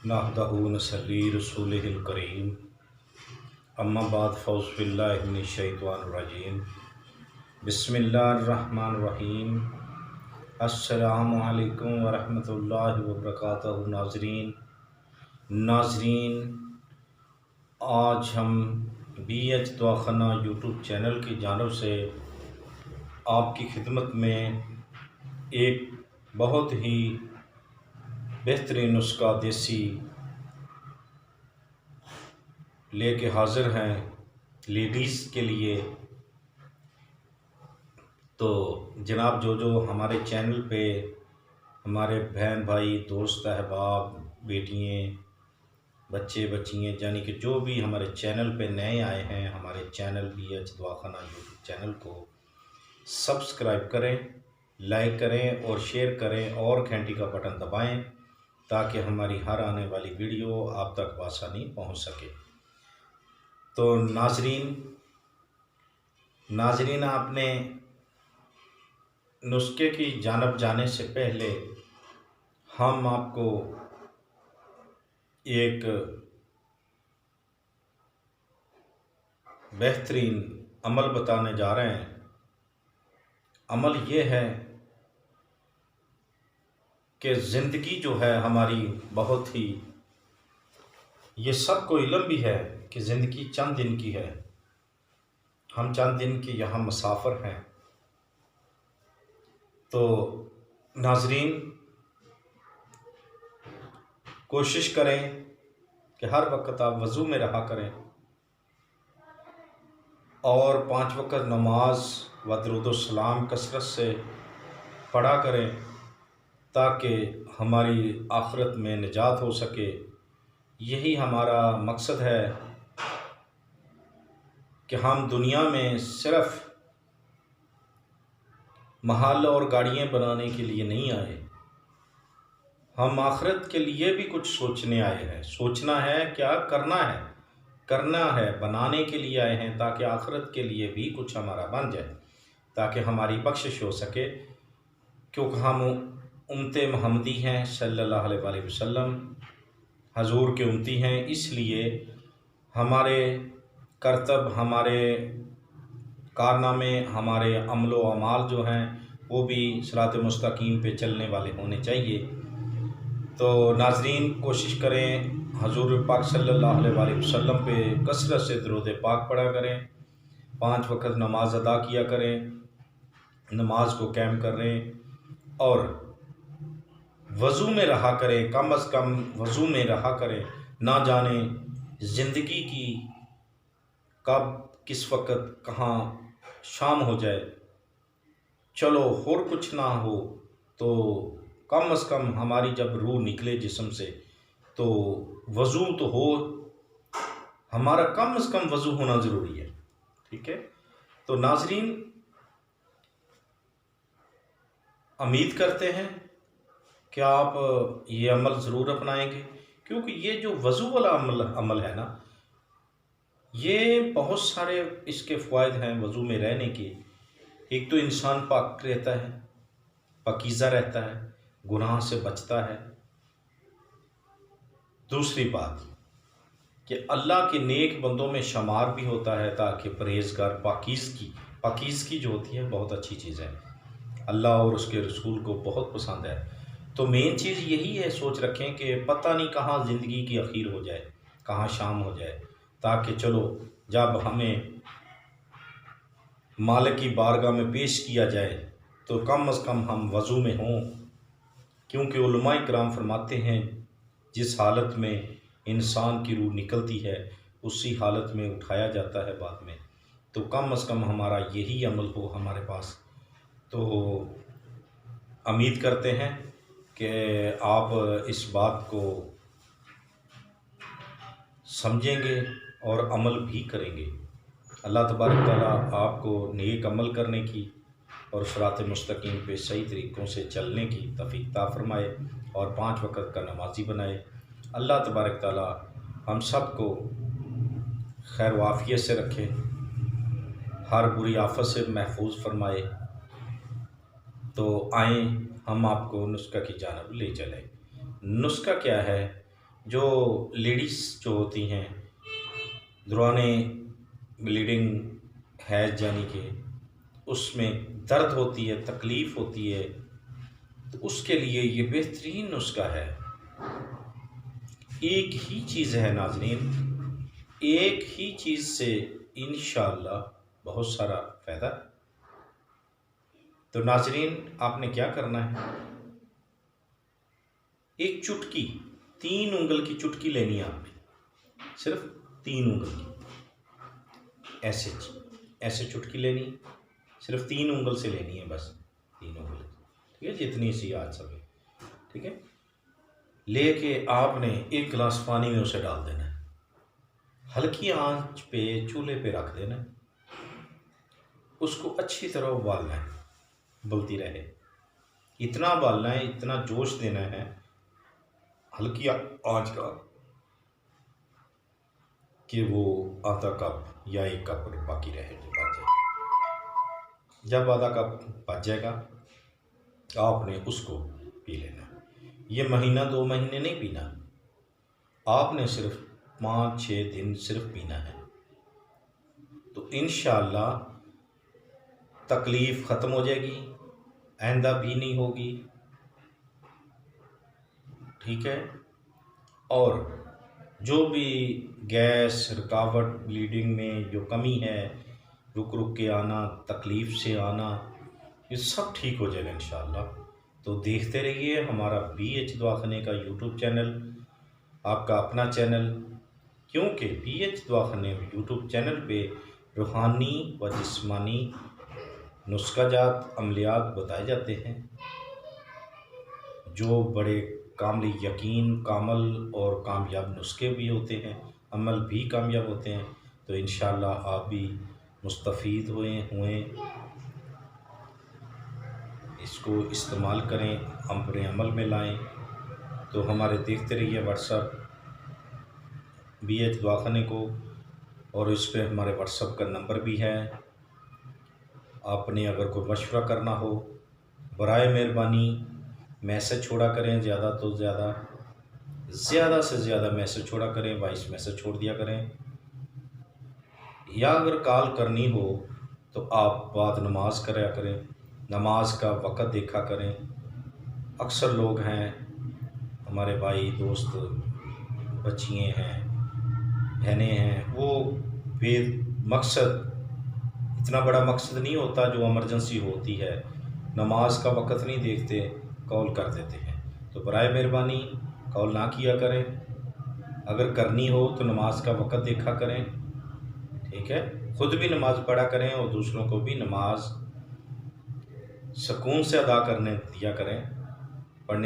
نحمدہ ونصلی رسولہ الکریم اما بعد فاعوذ باللہ من الشیطان الرجیم بسم اللہ الرحمن الرحیم السلام علیکم ورحمۃ اللہ وبرکاتہ۔ ناظرین، آج ہم be H Dawakhana YouTube channel کی جانب سے آپ کی خدمت میں ایک بہت ہی بہترین نسخہ دیسی لے کے حاضر ہیں لیڈیز کے لیے۔ تو جناب جو ہمارے چینل پہ ہمارے بہن بھائی دوست احباب بیٹیاں بچے بچیاں یعنی کہ جو بھی ہمارے چینل پہ نئے آئے ہیں، ہمارے channel B H Dawakhana YouTube channel کو سبسکرائب کریں، لائک کریں اور شیئر کریں اور گھنٹی کا بٹن دبائیں تاکہ ہماری ہر آنے والی ویڈیو آپ تک بآسانی پہنچ سکے۔ تو ناظرین آپ نے نسخے کی جانب جانے سے پہلے ہم آپ کو ایک بہترین عمل بتانے جا رہے ہیں۔ عمل یہ ہے کہ زندگی جو ہے ہماری بہت ہی، یہ سب کو علم بھی ہے کہ زندگی چند دن کی ہے، ہم چند دن کی یہاں مسافر ہیں۔ تو ناظرین کوشش کریں کہ ہر وقت آپ وضو میں رہا کریں اور 5 وقت نماز و درود و سلام کثرت سے پڑھا کریں تاکہ ہماری آخرت میں نجات ہو سکے۔ یہی ہمارا مقصد ہے کہ ہم دنیا میں صرف محل اور گاڑیاں بنانے کے لیے نہیں آئے، ہم آخرت کے لیے بھی کچھ سوچنے آئے ہیں۔ سوچنا ہے کیا کرنا ہے بنانے کے لیے آئے ہیں تاکہ آخرت کے لیے بھی کچھ ہمارا بن جائے، تاکہ ہماری بخشش ہو سکے، کیونکہ ہم امت محمدی ہیں صلی اللہ علیہ وآلہ وسلم، حضور کے امتی ہیں۔ اس لیے ہمارے کرتب، ہمارے کارنامے، ہمارے عمل و اعمال جو ہیں وہ بھی صراط مستقیم پہ چلنے والے ہونے چاہیے۔ تو ناظرین کوشش کریں حضور پاک صلی اللہ علیہ وآلہ وسلم پہ کثرت سے درود پاک پڑھا کریں، 5 وقت نماز ادا کیا کریں، نماز کو قائم کریں اور وضو میں رہا کریں، کم از کم وضو میں رہا کریں۔ نہ جانے زندگی کی کب کس وقت کہاں شام ہو جائے، چلو اور کچھ نہ ہو تو کم از کم ہماری جب روح نکلے جسم سے تو وضو تو ہو، ہمارا کم از کم وضو ہونا ضروری ہے، ٹھیک ہے۔ تو ناظرین امید کرتے ہیں کہ آپ یہ عمل ضرور اپنائیں گے، کیونکہ یہ جو وضو والا عمل ہے نا، یہ بہت سارے اس کے فوائد ہیں وضو میں رہنے کے۔ ایک تو انسان پاک رہتا ہے، پاکیزہ رہتا ہے، گناہ سے بچتا ہے۔ دوسری بات کہ اللہ کے نیک بندوں میں شمار بھی ہوتا ہے تاکہ پرہیزگار پاکیزگی جو ہوتی ہے بہت اچھی چیز ہے، اللہ اور اس کے رسول کو بہت پسند ہے۔ تو مین چیز یہی ہے، سوچ رکھیں کہ پتہ نہیں کہاں زندگی کی اخیر ہو جائے، کہاں شام ہو جائے، تاکہ چلو جب ہمیں مالک کی بارگاہ میں پیش کیا جائے تو کم از کم ہم وضو میں ہوں، کیونکہ علماء کرام فرماتے ہیں جس حالت میں انسان کی روح نکلتی ہے اسی حالت میں اٹھایا جاتا ہے بعد میں، تو کم از کم ہمارا یہی عمل ہو ہمارے پاس۔ تو امید کرتے ہیں کہ آپ اس بات کو سمجھیں گے اور عمل بھی کریں گے۔ اللہ تبارک تعالیٰ آپ کو نیک عمل کرنے کی اور صراط مستقیم پہ صحیح طریقوں سے چلنے کی توفیق عطا فرمائے اور 5 وقت کا نمازی بنائے۔ اللہ تبارک تعالیٰ ہم سب کو خیر و عافیت سے رکھے، ہر بری آفت سے محفوظ فرمائے۔ تو آئیں ہم آپ کو نسخہ کی جانب لے چلیں۔ نسخہ کیا ہے جو لیڈیز جو ہوتی ہیں دوران بلیڈنگ حیض یعنی کہ اس میں درد ہوتی ہے، تکلیف ہوتی ہے، تو اس کے لیے یہ بہترین نسخہ ہے۔ ایک ہی چیز ہے ناظرین، ایک ہی چیز سے انشاءاللہ بہت سارا فائدہ۔ تو ناظرین آپ نے کیا کرنا ہے، ایک چٹکی 3 انگل کی چٹکی لینی ہے آپ نے، صرف 3 انگل کی، ایسے چٹکی لینی، صرف 3 انگل سے لینی ہے، بس 3 انگل، ٹھیک ہے، جتنی سی آج سکے، ٹھیک ہے۔ لے کے آپ نے 1 گلاس پانی میں اسے ڈال دینا ہے، ہلکی آنچ پہ چولہے پہ رکھ دینا ہے، اس کو اچھی طرح ابالنا ہے، ابلتی رہے، اتنا ابالنا ہے، اتنا جوش دینا ہے ہلکی آنچ کا کہ وہ آدھا کپ یا 1 کپ باقی رہے جو بچ جائے۔ جب آدھا کپ بچ جائے گا آپ نے اس کو پی لینا۔ یہ مہینہ 2 مہینے نہیں پینا، آپ نے صرف 5-6 دن صرف پینا ہے، تو انشاءاللہ تکلیف ختم ہو جائے گی، آئندہ بھی نہیں ہوگی، ٹھیک ہے۔ اور جو بھی گیس، رکاوٹ، بلیڈنگ میں جو کمی ہے، رک رک کے آنا، تکلیف سے آنا، یہ سب ٹھیک ہو جائے گا انشاءاللہ۔ تو دیکھتے رہیے ہمارا BH دواخانے کا یوٹیوب چینل، آپ کا اپنا چینل، کیونکہ BH دواخانے یوٹیوب چینل پہ روحانی و جسمانی نسخہ جات، عملیات بتائے جاتے ہیں، جو بڑے کامل یقین، کامل اور کامیاب نسخے بھی ہوتے ہیں، عمل بھی کامیاب ہوتے ہیں۔ تو انشاءاللہ آپ بھی مستفید ہوئیں، اس کو استعمال کریں، اپنے عمل میں لائیں۔ تو ہمارے دیکھتے رہیے واٹس ایپ BH دواخانے کو، اور اس پہ ہمارے واٹس ایپ کا نمبر بھی ہے۔ آپ نے اگر کوئی مشورہ کرنا ہو برائے مہربانی میسج چھوڑا کریں، زیادہ سے زیادہ میسج چھوڑا کریں، وائس میسج چھوڑ دیا کریں، یا اگر کال کرنی ہو تو آپ بعد نماز کریا کریں، نماز کا وقت دیکھا کریں۔ اکثر لوگ ہیں ہمارے بھائی دوست، بچیاں ہیں، بہنیں ہیں، وہ بے مقصد، اتنا بڑا مقصد نہیں ہوتا جو ایمرجنسی ہوتی ہے، نماز کا وقت نہیں دیکھتے، کال کر دیتے ہیں۔ تو برائے مہربانی کال نہ کیا کریں، اگر کرنی ہو تو نماز کا وقت دیکھا کریں، ٹھیک ہے، خود بھی نماز پڑھا کریں اور دوسروں کو بھی نماز سکون سے ادا پڑھنے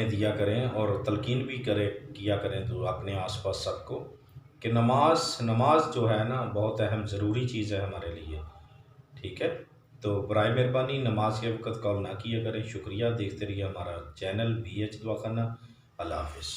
دیا کریں، اور تلقین بھی کیا کریں تو اپنے آس پاس سب کو، کہ نماز جو ہے نا بہت اہم ضروری چیز ہے ہمارے لیے، ٹھیک ہے۔ تو برائے مہربانی نماز کے وقت کال نہ کیا کریں۔ شکریہ، دیکھتے رہیے ہمارا چینل BH دواخانہ۔ اللہ حافظ۔